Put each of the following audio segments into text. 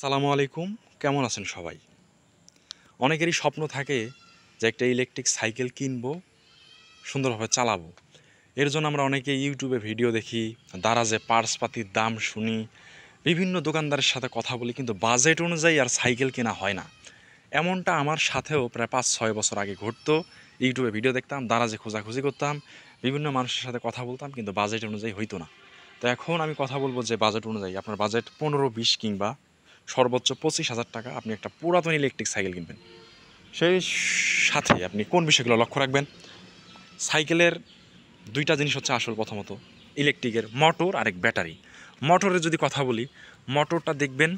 সালামু আলাইকুম। কেমন আছেন সবাই? অনেকেরই স্বপ্ন থাকে যে একটা ইলেকট্রিক সাইকেল কিনবো, সুন্দরভাবে চালাবো। এর জন্য আমরা অনেকে ইউটিউবে ভিডিও দেখি, দারাজে পার্টসপাতির দাম শুনি, বিভিন্ন দোকানদারের সাথে কথা বলি, কিন্তু বাজেট অনুযায়ী আর সাইকেল কেনা হয় না। এমনটা আমার সাথেও প্রায় ৫-৬ বছর আগে ঘটতো। ইউটিউবে ভিডিও দেখতাম, দারাজে খোঁজাখুঁজি করতাম, বিভিন্ন মানুষের সাথে কথা বলতাম, কিন্তু বাজেট অনুযায়ী হইতো না। তো এখন আমি কথা বলবো যে বাজেট অনুযায়ী আপনার বাজেট ১৫-২০ কিংবা সর্বোচ্চ ২৫,০০০ টাকা আপনি একটা পুরাতন ইলেকট্রিক সাইকেল কিনবেন। সেই সাথে আপনি কোন বিষয়গুলো লক্ষ্য রাখবেন? সাইকেলের দুইটা জিনিস হচ্ছে আসল, প্রথমত ইলেকট্রিকের মোটর আর এক ব্যাটারি। মোটরের যদি কথা বলি, মোটরটা দেখবেন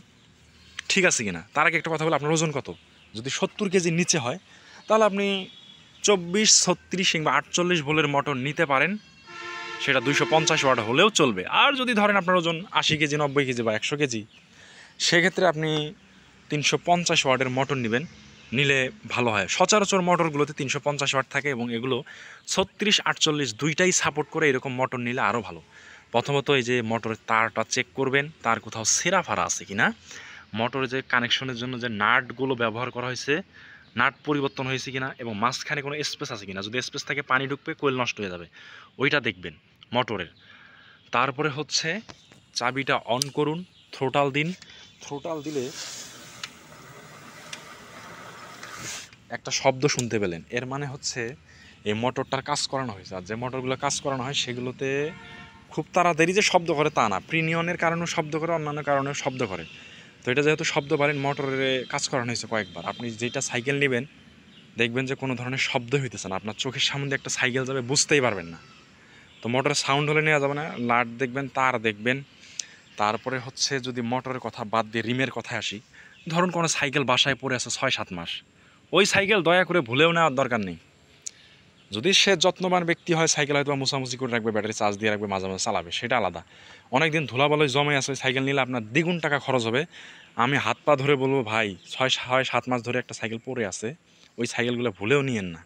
ঠিক আছে কিনা। তার আগে একটা কথা বলি, আপনার ওজন কত? যদি ৭০ কেজির নিচে হয় তাহলে আপনি ২৪, ৩৬ কিংবা ৪৮ ভোল্টের মোটর নিতে পারেন, সেটা ২৫০ ওয়াট হলেও চলবে। আর যদি ধরেন আপনার ওজন ৮০ কেজি, ৯০ কেজি বা ১০০ কেজি, সেক্ষেত্রে আপনি ৩৫০ ওয়াটের মোটর নেবেন, নিলে ভালো হয়। সচরাচর মোটরগুলোতে ৩৫০ ওয়াট থাকে এবং এগুলো ৩৬-৪৮ দুইটাই সাপোর্ট করে। এরকম মোটর নিলে আরও ভালো। প্রথমত এই যে মোটরের তারটা চেক করবেন, তার কোথাও ছেঁড়া ফাড়া আছে কি না। মোটরের যে কানেকশনের জন্য যে নাটগুলো ব্যবহার করা হয়েছে, নাট পরিবর্তন হয়েছে কিনা, এবং মাঝখানে কোনো স্পেস আছে কিনা। যদি স্পেস থাকে পানি ঢুকবে, কোয়েল নষ্ট হয়ে যাবে, ওইটা দেখবেন মোটরের। তারপরে হচ্ছে চাবিটা অন করুন, থ্রোটাল দিন। থ্রোটাল দিলে একটা শব্দ শুনতে পেলেন, এর মানে হচ্ছে এই মোটরটার কাজ করানো হয়েছে। আর যে মোটরগুলো কাজ করানো হয় সেগুলোতে খুব তাড়াতাড়ি যে শব্দ করে তা না, প্রিনিয়নের কারণেও শব্দ করে, অন্যান্য কারণেও শব্দ করে। তো এটা যেহেতু শব্দ পারেন, মোটরে কাজ করানো হয়েছে কয়েকবার। আপনি যেটা সাইকেল নেবেন দেখবেন যে কোনো ধরনের শব্দ হইতেছে না, আপনার চোখের সামনে দিয়ে একটা সাইকেল যাবে বুঝতেই পারবেন না। তো মোটরের সাউন্ড হলে নেওয়া যাবে না। লাট দেখবেন, তার দেখবেন। তারপরে হচ্ছে যদি মোটরের কথা বাদ দিয়ে রিমের কথায় আসি, ধরুন কোনো সাইকেল বাসায় পড়ে আছে ৬-৭ মাস, ওই সাইকেল দয়া করে ভুলেও নেওয়ার দরকার নেই। যদি সে যত্নবান ব্যক্তি হয়, সাইকেল হয়তো মুছামুছি করে রাখবে, ব্যাটারি চার্জ দিয়ে রাখবে, মাঝে মাঝে চালাবে, সেটা আলাদা। অনেকদিন ধুলাবালয় জমে আছে, সাইকেল নিলে আপনার দ্বিগুণ টাকা খরচ হবে। আমি হাত পা ধরে বলবো, ভাই ৬-৭ মাস ধরে একটা সাইকেল পড়ে আছে, ওই সাইকেলগুলো ভুলেও নিয়েন না।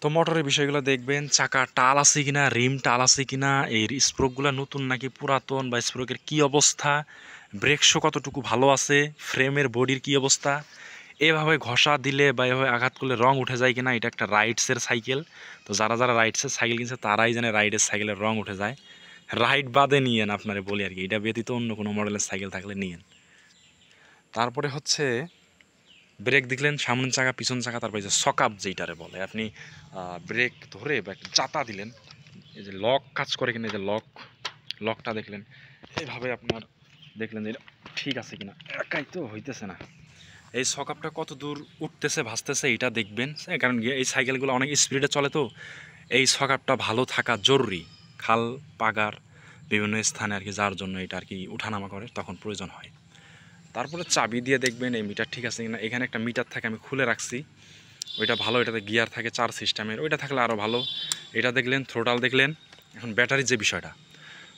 তো মোটরের বিষয়গুলো দেখবেন, চাকা টাল আছে কিনা, রিম টাল আছে কিনা, এই স্প্রোকগুলো নতুন নাকি পুরাতন, বা স্প্রোকের কী অবস্থা, ব্রেক শো কতটুকু ভালো আছে, ফ্রেমের বডির কী অবস্থা। এভাবে ঘষা দিলে বা এভাবে আঘাত করলে রং উঠে যায় কিনা। এটা একটা রাইডসের সাইকেল, তো যারা যারা রাইডসের সাইকেল কিনছে তারাই জানে রাইডের সাইকেলের রং উঠে যায়। রাইড বাদে নিয়েন, আপনারে বলি আর কি, এটা ব্যতীত অন্য কোনো মডেলের সাইকেল থাকলে নিয়েন। তারপরে হচ্ছে ব্রেক দেখলেন, সামনের চাকা, পিছন চাকা, তারপরে যে সকাপ যেইটারে বলে, আপনি ব্রেক ধরে বা একটা চাতা দিলেন, এই যে লক কাজ করে কিনা, এই যে লকটা দেখলেন, এইভাবে আপনার দেখলেন যে এটা ঠিক আছে কিনা। একাই তো হইতেছে না, এই সকাপটা কত দূর উঠতেছে ভাসতেছে এটা দেখবেন। কারণ এই সাইকেলগুলো অনেক স্পিডে চলে, তো এই সকাপটা ভালো থাকা জরুরি। খাল পাগার বিভিন্ন স্থানে আর কি, যার জন্য এটা আর কি উঠানামা করে, তখন প্রয়োজন হয়। তারপরে চাবি দিয়ে দেখবেন এই মিটার ঠিক আছে কিনা। এখানে একটা মিটার থাকে, আমি খুলে রাখছি, ওইটা ভালো। এটাতে গিয়ার থাকে 4 সিস্টেমের, ওইটা থাকলে আরও ভালো। এটা দেখলেন, থ্রোটাল দেখলেন। এখন ব্যাটারির যে বিষয়টা,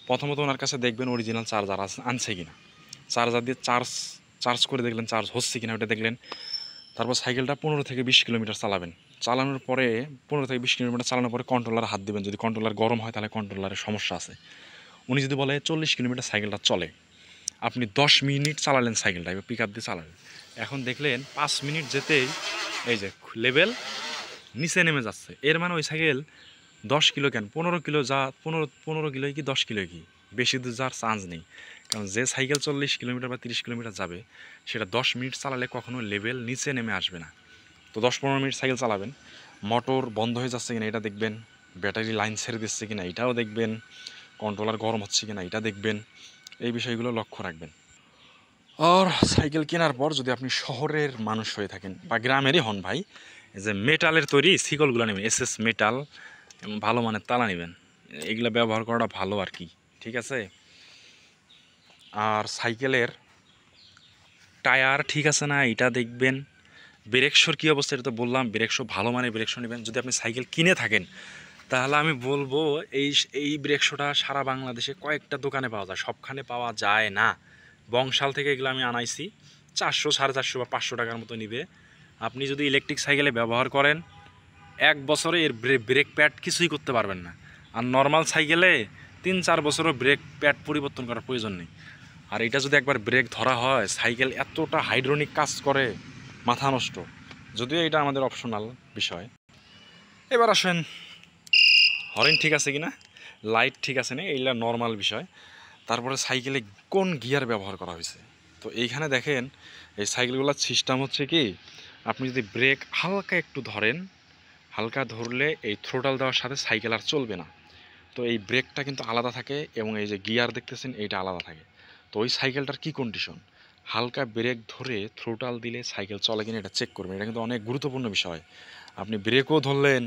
প্রথমত ওনার কাছে দেখবেন অরিজিনাল চার্জার আনছে কিনা। চার্জার দিয়ে চার্জ করে দেখলেন চার্জ হচ্ছে কিনা, ওটা দেখলেন। তারপর সাইকেলটা 15-20 কিলোমিটার চালাবেন। চালানোর পরে 15-20 কিলোমিটার চালানোর পরে কন্ট্রোলার হাত দেবেন। যদি কন্ট্রোলার গরম হয় তাহলে কন্ট্রোলারের সমস্যা আছে। উনি যদি বলে 40 কিলোমিটার সাইকেলটা চলে, আপনি 10 মিনিট চালালেন সাইকেলটা, এবার পিক আপ দিয়ে চালালেন। এখন দেখলেন 5 মিনিট যেতেই এই যে লেভেল নিচে নেমে যাচ্ছে, এর মানে ওই সাইকেল 10 কিলো কেন 15 কিলো যা, 15 কিলোই কি 10 কিলোই কি, বেশি দূর যাওয়ার চান্স নেই। কারণ যে সাইকেল 40 কিলোমিটার বা 30 কিলোমিটার যাবে, সেটা 10 মিনিট চালালে কখনো লেভেল নিচে নেমে আসবে না। তো 10-15 মিনিট সাইকেল চালাবেন। মোটর বন্ধ হয়ে যাচ্ছে কিনা এটা দেখবেন, ব্যাটারি লাইন ছেড়ে দিচ্ছে কিনা এটাও দেখবেন, কন্ট্রোলার গরম হচ্ছে কিনা এটা দেখবেন। এই বিষয়গুলো লক্ষ্য রাখবেন। আর সাইকেল কেনার পর যদি আপনি শহরের মানুষ হয়ে থাকেন বা গ্রামেরই হন ভাই, এই যে মেটালের তৈরি শিকলগুলো নেবেন, এসএস মেটাল, এবং ভালো মানের তালা নেবেন। এগুলো ব্যবহার করাটা ভালো আর কি, ঠিক আছে। আর সাইকেলের টায়ার ঠিক আছে না এটা দেখবেন। ব্রেক শোর কী অবস্থা এটা তো বললাম, ব্রেক শো ভালো মানের ব্রেক শো নেবেন। যদি আপনি সাইকেল কিনে থাকেন তাহলে আমি বলবো এই এই ব্রেক শোটা সারা বাংলাদেশে কয়েকটা দোকানে পাওয়া যায়, সবখানে পাওয়া যায় না। বংশাল থেকে এগুলো আমি আনাইছি, 400, 450 বা 500 টাকার মতো নিবে। আপনি যদি ইলেকট্রিক সাইকেলে ব্যবহার করেন 1 বছরে এর ব্রেক প্যাড কিছুই করতে পারবেন না। আর নর্মাল সাইকেলে 3-4 বছরও ব্রেক প্যাড পরিবর্তন করার প্রয়োজন নেই। আর এটা যদি একবার ব্রেক ধরা হয়, সাইকেল এতটা হাইড্রোনিক কাজ করে, মাথা নষ্ট। যদিও এটা আমাদের অপশনাল বিষয়। এবার আসেন হরেন ঠিক আছে কিনা, লাইট ঠিক আছে না, এইগুলা নর্মাল বিষয়। তারপরে সাইকেলে কোন গিয়ার ব্যবহার করা হয়েছে। তো এইখানে দেখেন এই সাইকেলগুলোর সিস্টেম হচ্ছে কি, আপনি যদি ব্রেক হালকা একটু ধরেন, হালকা ধরলে এই থ্রোটাল দেওয়ার সাথে সাইকেল আর চলবে না। তো এই ব্রেকটা কিন্তু আলাদা থাকে এবং এই যে গিয়ার দেখতেছেন এইটা আলাদা থাকে। তো ওই সাইকেলটার কি কন্ডিশন, হালকা ব্রেক ধরে থ্রোটাল দিলে সাইকেল চলে কিনা এটা চেক করবেন। এটা কিন্তু অনেক গুরুত্বপূর্ণ বিষয়। আপনি ব্রেকও ধরলেন,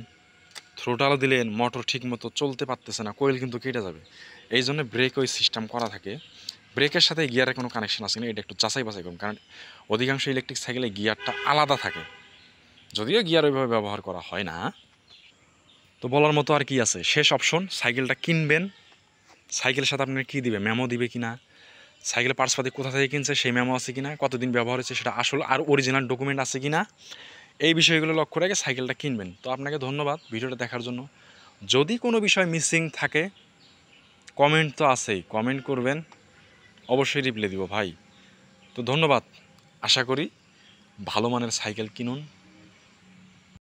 থ্রোটালও দিলেন, মোটর ঠিকমতো চলতে পারতেছে না, কোয়েল কিন্তু কেটে যাবে। এই জন্য ব্রেক ওই সিস্টেম করা থাকে। ব্রেকের সাথে গিয়ারের কোনো কানেকশন আছে কিনা এটা একটু যাচাই বাছাই করুন, কারণ অধিকাংশ ইলেকট্রিক সাইকেলে গিয়ারটা আলাদা থাকে, যদিও গিয়ার ওইভাবে ব্যবহার করা হয় না। তো বলার মতো আর কি আছে, শেষ অপশন সাইকেলটা কিনবেন, সাইকেলের সাথে আপনার কী দিবে, মেমো দিবে কিনা, সাইকেলের পার্টসপাতি কোথা থেকে কিনছে সেই মেমো আছে কিনা, কতদিন ব্যবহার হয়েছে সেটা আসল আর অরিজিনাল ডকুমেন্ট আছে কিনা, এই বিষয়গুলো লক্ষ্য রেখে সাইকেলটা কিনবেন। তো আপনাকে ধন্যবাদ ভিডিওটা দেখার জন্য। যদি কোনো বিষয় মিসিং থাকে, কমেন্ট তো আছেই, কমেন্ট করবেন, অবশ্যই রিপ্লাই দিব ভাই। তো ধন্যবাদ। আশা করি ভালো মানের সাইকেল কিনুন।